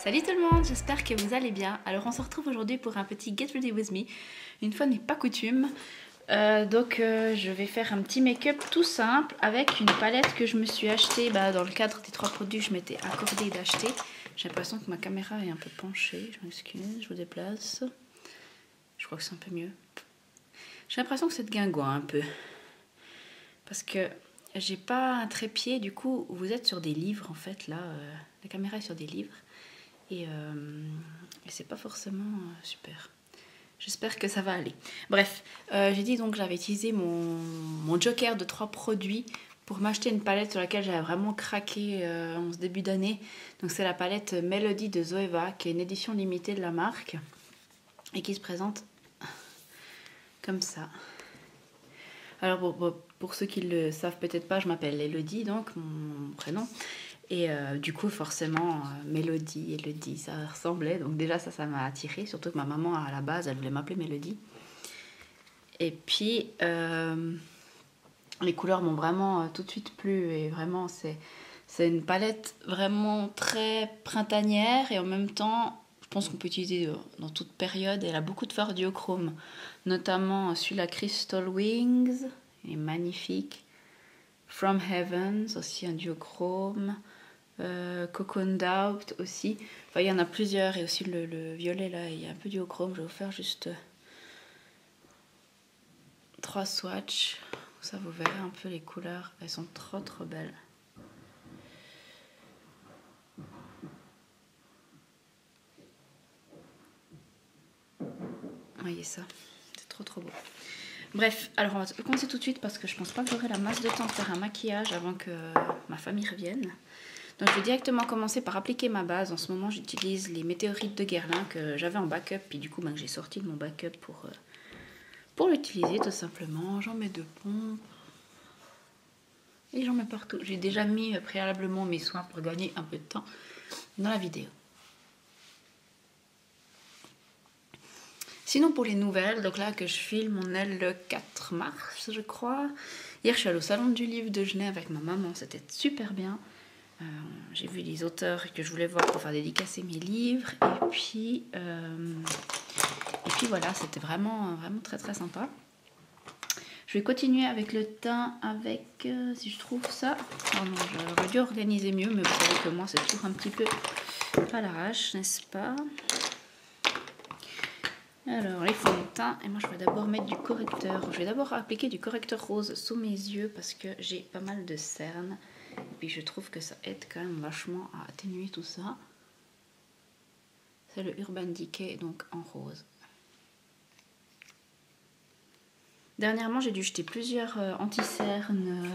Salut tout le monde, j'espère que vous allez bien. Alors on se retrouve aujourd'hui pour un petit Get Ready With Me. Une fois n'est pas coutume. Je vais faire un petit make-up tout simple avec une palette que je me suis achetée dans le cadre des 3 produits que je m'étais accordé d'acheter. J'ai l'impression que ma caméra est un peu penchée, je m'excuse, je vous déplace. Je crois que c'est un peu mieux. J'ai l'impression que c'est de guingois un peu. Parce que j'ai pas un trépied, du coup vous êtes sur des livres en fait là. La caméra est sur des livres. Et c'est pas forcément super. J'espère que ça va aller. Bref, j'ai dit donc que j'avais utilisé mon joker de 3 produits pour m'acheter une palette sur laquelle j'avais vraiment craqué en ce début d'année. Donc c'est la palette Melody de Zoeva, qui est une édition limitée de la marque et qui se présente comme ça. Alors pour ceux qui le savent peut-être pas, je m'appelle Elodie, donc mon prénom. Et du coup, forcément, Mélodie, Elodie, ça ressemblait. Donc déjà, ça m'a attirée. Surtout que ma maman, à la base, elle voulait m'appeler Mélodie. Et puis, les couleurs m'ont vraiment tout de suite plu. Et vraiment, c'est une palette vraiment très printanière. Et en même temps, je pense qu'on peut utiliser dans toute période. Elle a beaucoup de fards duochrome. Notamment celui-là, Crystal Wings. Il est magnifique. From Heavens, aussi un duochrome. Cocoon Doubt aussi. Enfin, il y en a plusieurs. Et aussi le violet là, il y a un peu duochrome. Je vais vous faire juste 3 swatchs. Ça, vous verrez un peu les couleurs. Elles sont trop belles. Voyez ça. C'est trop beau. Bref, alors on va commencer tout de suite parce que je pense pas que j'aurai la masse de temps de faire un maquillage avant que ma famille revienne. Donc je vais directement commencer par appliquer ma base. En ce moment, j'utilise les météorites de Guerlain que j'avais en backup. Puis du coup, j'ai sorti de mon backup pour l'utiliser tout simplement. J'en mets 2 pompes. Et j'en mets partout. J'ai déjà mis préalablement mes soins pour gagner un peu de temps dans la vidéo. Sinon pour les nouvelles, donc là que je filme, on est le 4 mars je crois. Hier je suis allée au salon du livre de Genève avec ma maman, c'était super bien. J'ai vu les auteurs que je voulais voir pour faire dédicacer mes livres. Et puis voilà, c'était vraiment très sympa. Je vais continuer avec le teint, avec, si je trouve ça. Oh non, j'aurais dû organiser mieux, mais vous savez que moi c'est toujours un petit peu à l'arrache, n'est-ce pas? Alors, les fonds de teint, et moi je vais d'abord mettre du correcteur. Je vais d'abord appliquer du correcteur rose sous mes yeux parce que j'ai pas mal de cernes. Et puis je trouve que ça aide quand même vachement à atténuer tout ça. C'est le Urban Decay, donc en rose. Dernièrement, j'ai dû jeter plusieurs anti-cernes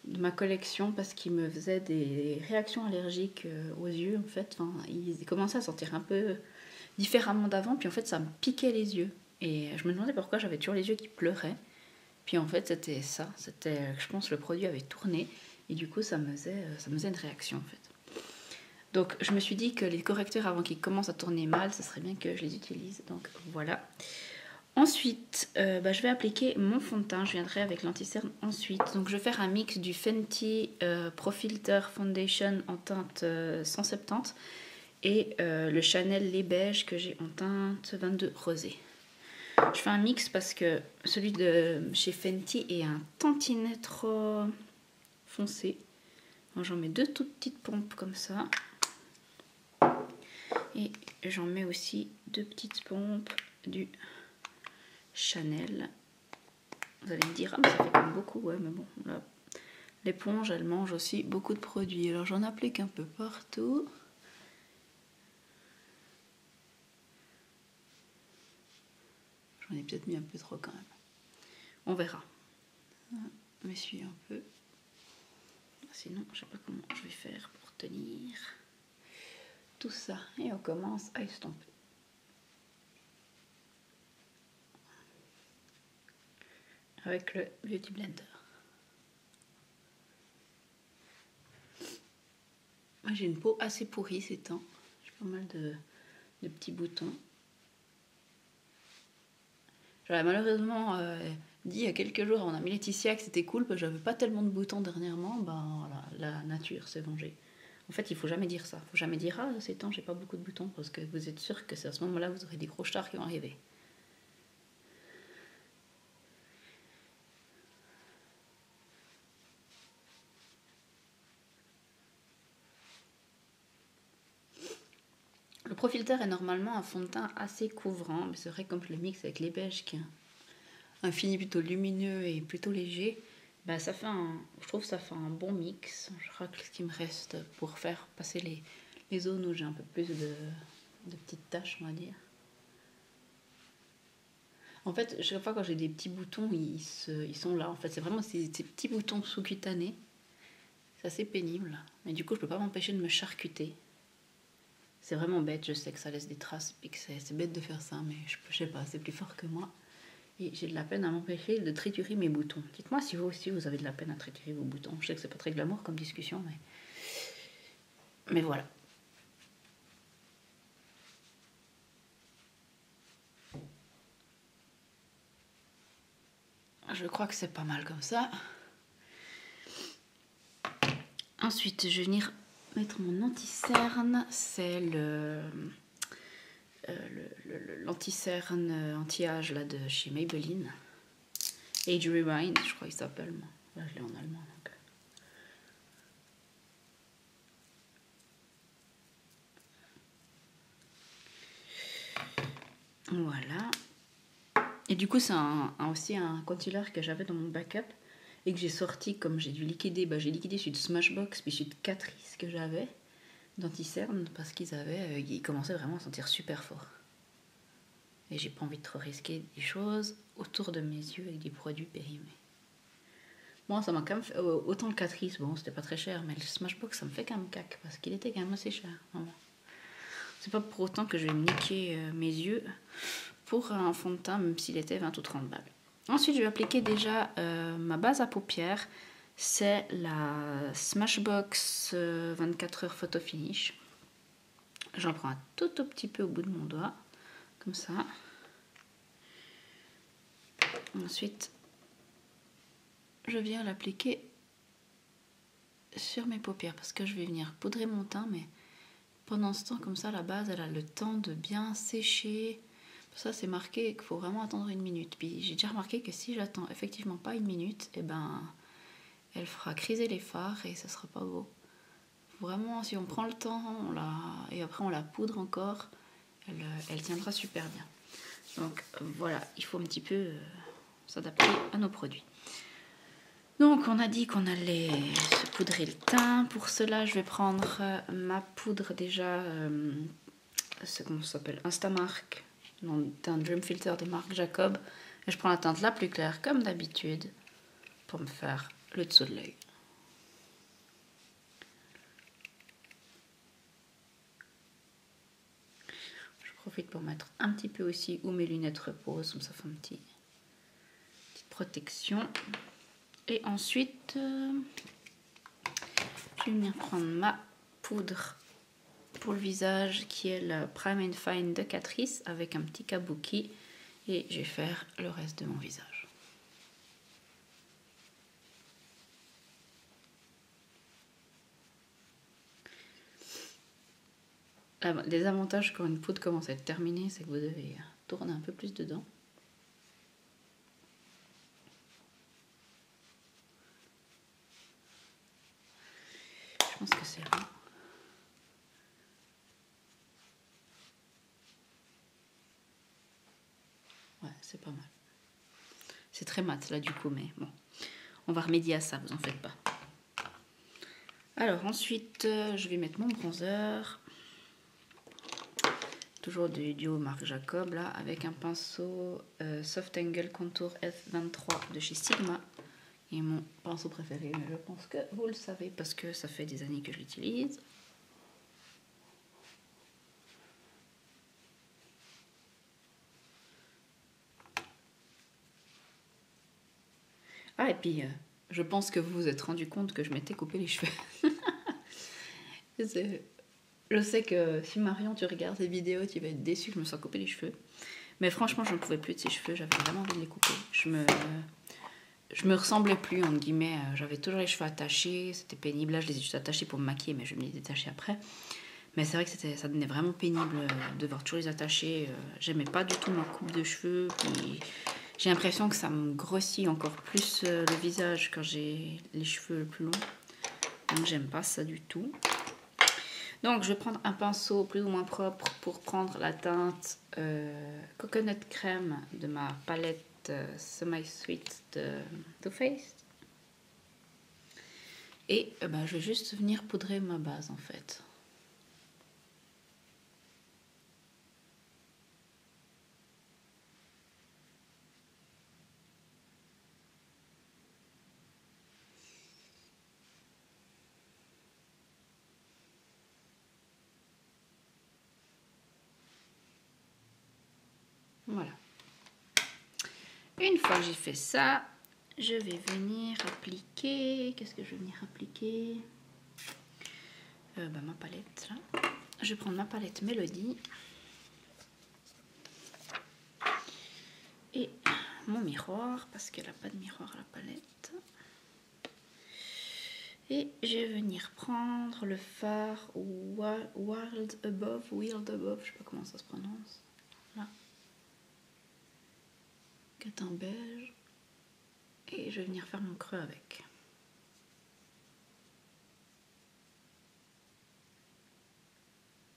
de ma collection parce qu'ils me faisaient des réactions allergiques aux yeux. En fait, ils commençaient à sentir un peu différemment d'avant, puis en fait ça me piquait les yeux et je me demandais pourquoi j'avais toujours les yeux qui pleuraient. Puis en fait c'était ça, je pense le produit avait tourné et du coup ça me faisait une réaction en fait. Donc je me suis dit que les correcteurs avant qu'ils commencent à tourner mal, ça serait bien que je les utilise, donc voilà. Ensuite je vais appliquer mon fond de teint, je viendrai avec l'anti-cerne ensuite. Donc je vais faire un mix du Fenty Pro Filter Foundation en teinte 170 et le Chanel lait beige que j'ai en teinte 22 rosé. Je fais un mix parce que celui de chez Fenty est un tantinet trop foncé. J'en mets 2 toutes petites pompes comme ça. Et j'en mets aussi 2 petites pompes du Chanel. Vous allez me dire, ah mais ça fait quand même beaucoup, ouais mais bon, l'éponge elle mange aussi beaucoup de produits. Alors j'en applique un peu partout. J'en ai peut-être mis un peu trop quand même. On verra. Je m'essuie un peu. Sinon, je sais pas comment je vais faire pour tenir tout ça. Et on commence à estomper. Avec le Beauty Blender. Moi, j'ai une peau assez pourrie ces temps. J'ai pas mal de petits boutons. J'avais malheureusement dit il y a quelques jours à mon amie Laetitia que c'était cool parce que j'avais pas tellement de boutons dernièrement. Ben voilà, la nature s'est vengée. En fait, il faut jamais dire ça. Il faut jamais dire ah c'est temps, j'ai pas beaucoup de boutons, parce que vous êtes sûr que c'est à ce moment-là vous aurez des gros stars qui vont arriver. Le Pro Filter est normalement un fond de teint assez couvrant, mais c'est vrai que comme je le mixe avec les beiges qui est un fini plutôt lumineux et plutôt léger, bah ça fait je trouve que ça fait un bon mix. Je crois que ce qui me reste pour faire passer les zones où j'ai un peu plus de petites taches, on va dire. En fait, chaque fois quand j'ai des petits boutons, ils sont là. En fait, c'est vraiment ces petits boutons sous-cutanés. C'est assez pénible. Mais du coup, je peux pas m'empêcher de me charcuter. C'est vraiment bête, je sais que ça laisse des traces et que c'est bête de faire ça, mais je sais pas, c'est plus fort que moi. Et j'ai de la peine à m'empêcher de triturer mes boutons. Dites-moi si vous aussi vous avez de la peine à triturer vos boutons. Je sais que c'est pas très glamour comme discussion, mais voilà. Je crois que c'est pas mal comme ça. Ensuite, je vais venir mettre mon anti-cerne. C'est l'anti-cerne anti-âge là de chez Maybelline. Age Rewind, je crois qu'il s'appelle. Là, je l'ai en allemand. Donc. Voilà. Et du coup, c'est aussi un concealer que j'avais dans mon backup et que j'ai sorti comme j'ai dû liquider. Bah, j'ai liquidé celui de Smashbox puis celui de Catrice que j'avais d'anti-cerne parce ils commençaient vraiment à sentir super fort. Et j'ai pas envie de trop risquer des choses autour de mes yeux avec des produits périmés. Bon, ça m'a quand même fait, autant le Catrice, bon, c'était pas très cher, mais le Smashbox, ça me fait quand même cac parce qu'il était quand même assez cher. Vraiment. C'est pas pour autant que je vais me niquer mes yeux pour un fond de teint, même s'il était 20 ou 30 balles. Ensuite, je vais appliquer déjà ma base à paupières. C'est la Smashbox 24 heures Photo Finish. J'en prends un tout petit peu au bout de mon doigt, comme ça. Ensuite, je viens l'appliquer sur mes paupières parce que je vais venir poudrer mon teint, mais pendant ce temps, comme ça, la base, elle a le temps de bien sécher. Ça, c'est marqué qu'il faut vraiment attendre 1 minute. Puis j'ai déjà remarqué que si j'attends effectivement pas 1 minute, eh ben, elle fera criser les fards et ça sera pas beau. Vraiment, si on prend le temps et après on la poudre encore, elle tiendra super bien. Donc voilà, il faut un petit peu s'adapter à nos produits. Donc on a dit qu'on allait se poudrer le teint. Pour cela, je vais prendre ma poudre déjà, c'est comment ça s'appelle, Instamark, un Dream Filter de Marc Jacob. Et je prends la teinte la plus claire comme d'habitude pour me faire le dessous de l'œil. Je profite pour mettre un petit peu aussi où mes lunettes reposent, comme ça fait une petite protection. Et ensuite, je vais venir prendre ma poudre pour le visage qui est la Prime and Fine de Catrice avec un petit kabuki et je vais faire le reste de mon visage. Les avantages quand une poudre commence à être terminée, c'est que vous devez tourner un peu plus dedans. Je pense que c'est bon. Ouais, c'est pas mal. C'est très mat là du coup, mais bon. On va remédier à ça, vous en faites pas. Alors ensuite, je vais mettre mon bronzer. Toujours du duo Marc Jacob là, avec un pinceau Soft Angle Contour F23 de chez Sigma. Et mon pinceau préféré, mais je pense que vous le savez parce que ça fait des années que je l'utilise. Ah, et puis, je pense que vous vous êtes rendu compte que je m'étais coupé les cheveux. Je sais que si Marion, tu regardes ces vidéos, tu vas être déçue que je me sois coupé les cheveux. Mais franchement, je ne pouvais plus de ces cheveux, j'avais vraiment envie de les couper. je me ressemblais plus, entre guillemets. J'avais toujours les cheveux attachés, c'était pénible. Là, je les ai juste attachés pour me maquiller, mais je vais me les détacher après. Mais c'est vrai que ça devenait vraiment pénible de devoir toujours les attacher. J'aimais pas du tout ma coupe de cheveux. Puis j'ai l'impression que ça me grossit encore plus le visage quand j'ai les cheveux plus longs. Donc j'aime pas ça du tout. Donc je vais prendre un pinceau plus ou moins propre pour prendre la teinte Coconut Crème de ma palette Semi Sweet de Too Faced. Et je vais juste venir poudrer ma base en fait. Voilà. Une fois que j'ai fait ça, je vais venir appliquer... Qu'est-ce que je vais venir appliquer? Ma palette, là. Je vais prendre ma palette Mélodie. Et mon miroir, parce qu'elle n'a pas de miroir la palette. Et je vais venir prendre le fard Wild Above, je sais pas comment ça se prononce. Là. Qui est en beige. Et je vais venir faire mon creux avec.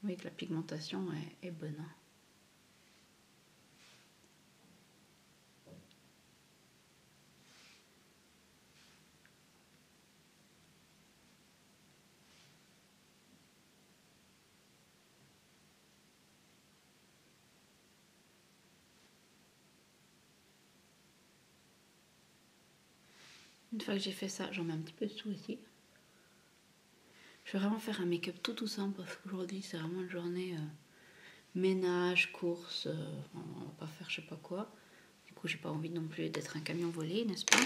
Vous voyez que la pigmentation est bonne. Hein. Une fois que j'ai fait ça, j'en mets un petit peu dessous ici. Je vais vraiment faire un make-up tout simple parce qu'aujourd'hui c'est vraiment une journée ménage, course, on va pas faire je sais pas quoi. Du coup j'ai pas envie non plus d'être un camion volé, n'est-ce pas?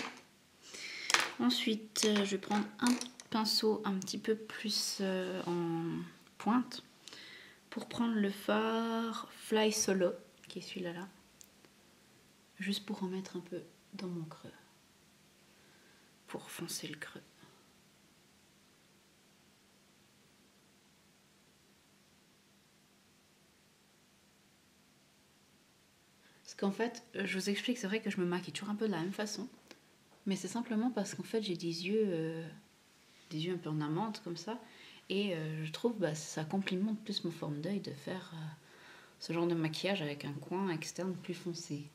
Ensuite je vais prendre un pinceau un petit peu plus en pointe pour prendre le fard Fly Solo, qui est celui-là là. Juste pour en mettre un peu dans mon creux. Pour foncer le creux. Parce qu'en fait, je vous explique, c'est vrai que je me maquille toujours un peu de la même façon. Mais c'est simplement parce qu'en fait, j'ai des yeux un peu en amande comme ça. Et je trouve que ça complimente plus mon forme d'œil de faire ce genre de maquillage avec un coin externe plus foncé.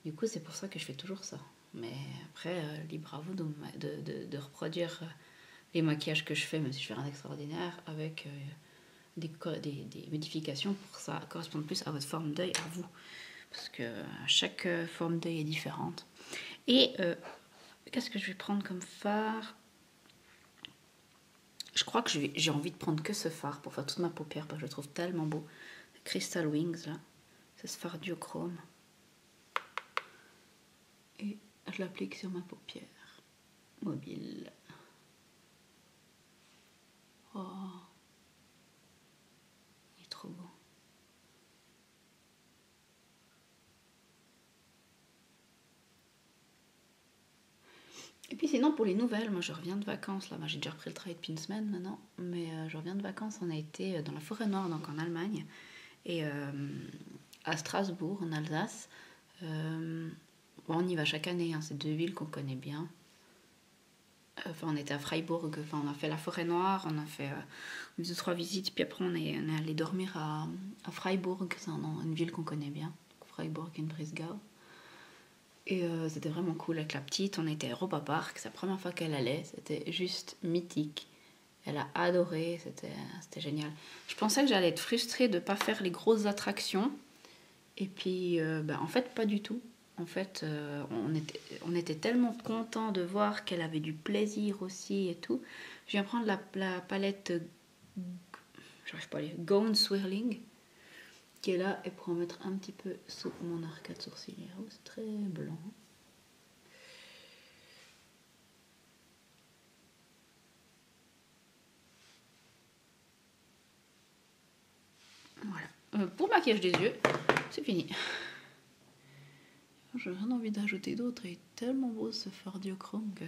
Du coup, c'est pour ça que je fais toujours ça. Mais après, libre à vous de reproduire les maquillages que je fais, même si je fais rien d'extraordinaire, avec des modifications pour que ça corresponde plus à votre forme d'œil, à vous. Parce que chaque forme d'œil est différente. Et qu'est-ce que je vais prendre comme fard? Je crois que j'ai envie de prendre que ce fard pour faire toute ma paupière, parce que je le trouve tellement beau. Crystal Wings, là. C'est ce fard duochrome. Et je l'applique sur ma paupière mobile. Oh, il est trop beau. Et puis sinon pour les nouvelles, moi je reviens de vacances là, j'ai déjà repris le travail depuis une semaine maintenant, mais je reviens de vacances, on a été dans la forêt noire, donc en Allemagne, et à Strasbourg en Alsace. On y va chaque année, hein, c'est deux villes qu'on connaît bien. Enfin, on était à Freiburg, enfin, on a fait la forêt noire, on a fait 2-3 visites, puis après on est allé dormir à Freiburg, c'est une ville qu'on connaît bien, Freiburg and Breisgau. Et c'était vraiment cool avec la petite, on était à Europa Park, c'est la première fois qu'elle allait, c'était juste mythique. Elle a adoré, c'était génial. Je pensais que j'allais être frustrée de ne pas faire les grosses attractions, et puis en fait pas du tout. En fait, on était tellement contents de voir qu'elle avait du plaisir aussi et tout. Je viens prendre la palette, j'arrive pas à lire, Gone Swirling, qui est là, et pour en mettre un petit peu sous mon arcade sourcilière. Oh, c'est très blanc. Voilà. Pour le maquillage des yeux, c'est fini. J'ai rien envie d'ajouter d'autre. Il est tellement beau ce fard duochrome que...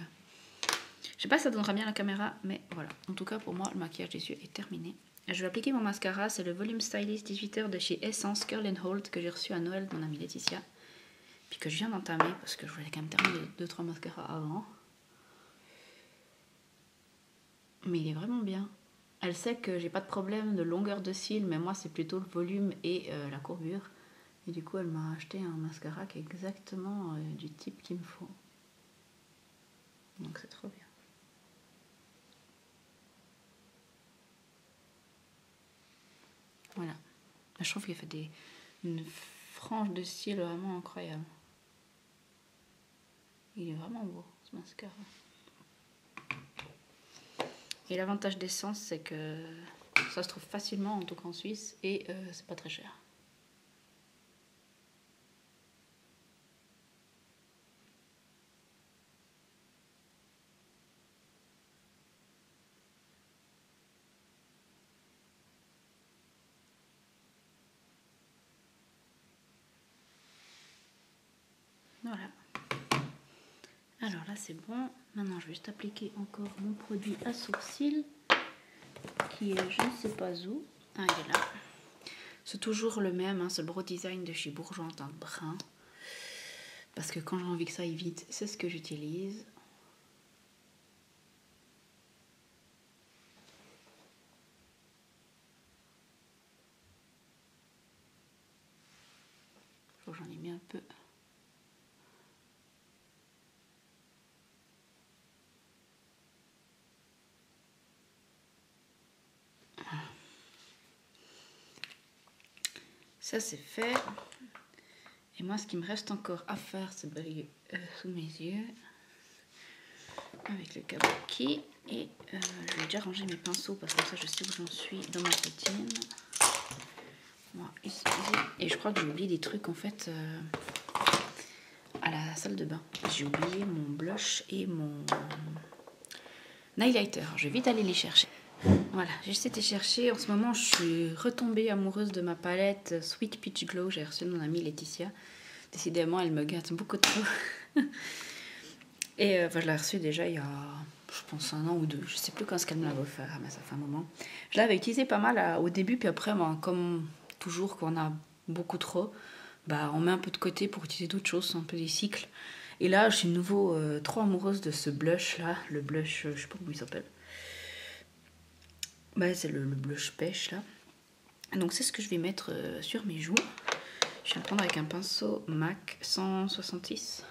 Je sais pas si ça donnera bien la caméra, mais voilà. En tout cas, pour moi, le maquillage des yeux est terminé. Je vais appliquer mon mascara. C'est le Volume Stylist 18h de chez Essence Curl Hold que j'ai reçu à Noël de mon amie Laetitia. Puis que je viens d'entamer parce que je voulais quand même terminer 2-3 mascaras avant. Mais il est vraiment bien. Elle sait que j'ai pas de problème de longueur de cils, mais moi c'est plutôt le volume et la courbure. Et du coup elle m'a acheté un mascara qui est exactement du type qu'il me faut. Donc c'est trop bien. Voilà. Je trouve qu'il fait une frange de cils vraiment incroyable. Il est vraiment beau ce mascara. Et l'avantage d'Essence, c'est que ça se trouve facilement, en tout cas en Suisse, et c'est pas très cher. Voilà. Alors là c'est bon. Maintenant je vais juste appliquer encore mon produit à sourcils qui est je ne sais pas où. Ah, il est là. C'est toujours le même, hein, c'est le Brow Design de chez Bourjois dans le brun. Parce que quand j'ai envie que ça aille vite, c'est ce que j'utilise. J'en ai mis un peu. Ça c'est fait. Et moi ce qui me reste encore à faire, c'est briller sous mes yeux. Avec le kabuki. Et je vais déjà ranger mes pinceaux parce que ça je sais où j'en suis dans ma routine. Moi, ici. Et je crois que j'ai oublié des trucs en fait à la salle de bain. J'ai oublié mon blush et mon highlighter. Je vais vite aller les chercher. Voilà, j'ai juste été chercher. En ce moment, je suis retombée amoureuse de ma palette Sweet Peach Glow. J'ai reçu de mon amie Laetitia. Décidément, elle me gâte beaucoup trop. Et je l'ai reçue déjà il y a, je pense, 1 an ou 2. Je sais plus quand est-ce qu'elle me l'a offert, mais ça fait un moment. Je l'avais utilisé pas mal au début, puis après, moi, comme toujours, quand on a beaucoup trop, bah, on met un peu de côté pour utiliser d'autres choses, un peu des cycles. Et là, je suis de nouveau trop amoureuse de ce blush-là. Le blush, je sais pas comment il s'appelle. Bah, c'est le blush pêche là. Donc c'est ce que je vais mettre sur mes joues. Je vais le prendre avec un pinceau MAC 166.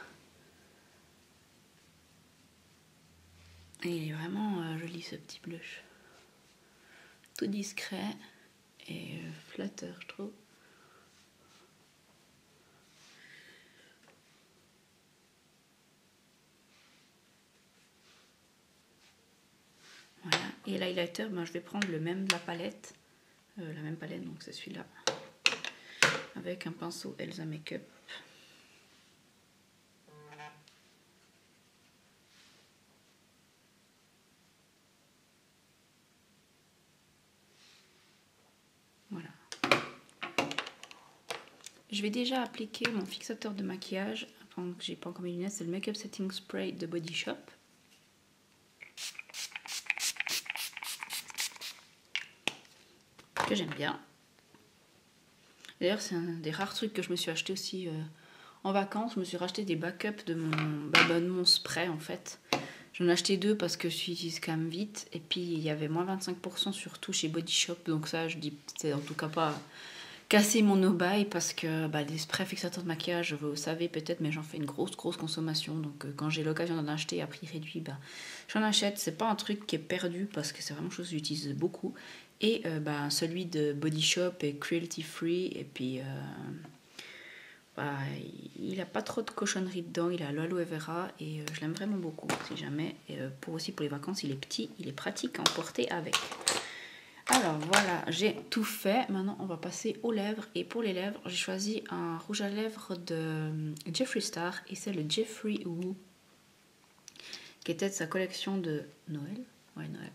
Et il est vraiment joli ce petit blush. Tout discret et flatteur je trouve. Voilà. Et l'highlighter, ben, je vais prendre le même de la palette. La même palette, donc c'est celui-là. Avec un pinceau Elsa Makeup. Voilà. Je vais déjà appliquer mon fixateur de maquillage. Pendant que j'ai pas encore mes lunettes, c'est le Makeup Setting Spray de Body Shop. Que j'aime bien. D'ailleurs, c'est un des rares trucs que je me suis acheté aussi en vacances. Je me suis racheté des backups de mon spray en fait. J'en ai acheté 2 parce que je l'utilise quand même vite. Et puis il y avait moins 25% surtout chez Body Shop. Donc ça, je dis, c'est en tout cas pas casser mon no-buy parce que les sprays fixateurs de maquillage, vous savez peut-être, mais j'en fais une grosse consommation. Donc quand j'ai l'occasion d'en acheter à prix réduit, j'en achète. C'est pas un truc qui est perdu parce que c'est vraiment chose que j'utilise beaucoup. Et celui de Body Shop est cruelty free. Et puis il a pas trop de cochonneries dedans. Il a l'aloe vera et je l'aime vraiment beaucoup si jamais. Et pour les vacances, il est petit, il est pratique à emporter avec. Alors voilà, j'ai tout fait. Maintenant, on va passer aux lèvres. Et pour les lèvres, j'ai choisi un rouge à lèvres de Jeffree Star. Et c'est le Jeffree Woo, qui était de sa collection de Noël. Ouais, Noël.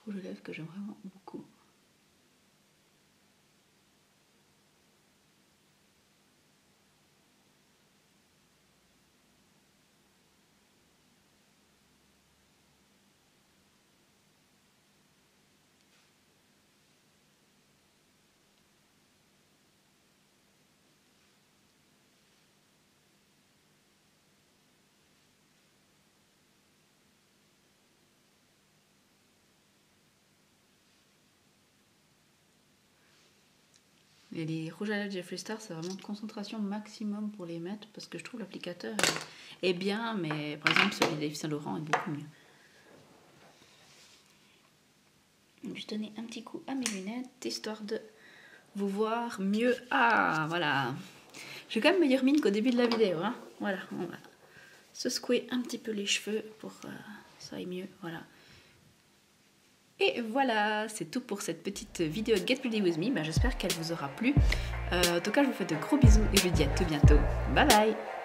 rouge à lèvres que j'aime vraiment beaucoup. Et les rouges à lèvres Jeffree Star, c'est vraiment concentration maximum pour les mettre parce que je trouve l'applicateur est bien, mais par exemple celui d'Yves Saint Laurent est beaucoup mieux. Je vais donner un petit coup à mes lunettes histoire de vous voir mieux. Ah, voilà. J'ai quand même meilleure mine qu'au début de la vidéo. Hein. Voilà, on va se secouer un petit peu les cheveux pour que ça aille mieux. Voilà. Et voilà, c'est tout pour cette petite vidéo Get Ready With Me. Ben, j'espère qu'elle vous aura plu. En tout cas, je vous fais de gros bisous et je vous dis à tout bientôt. Bye bye!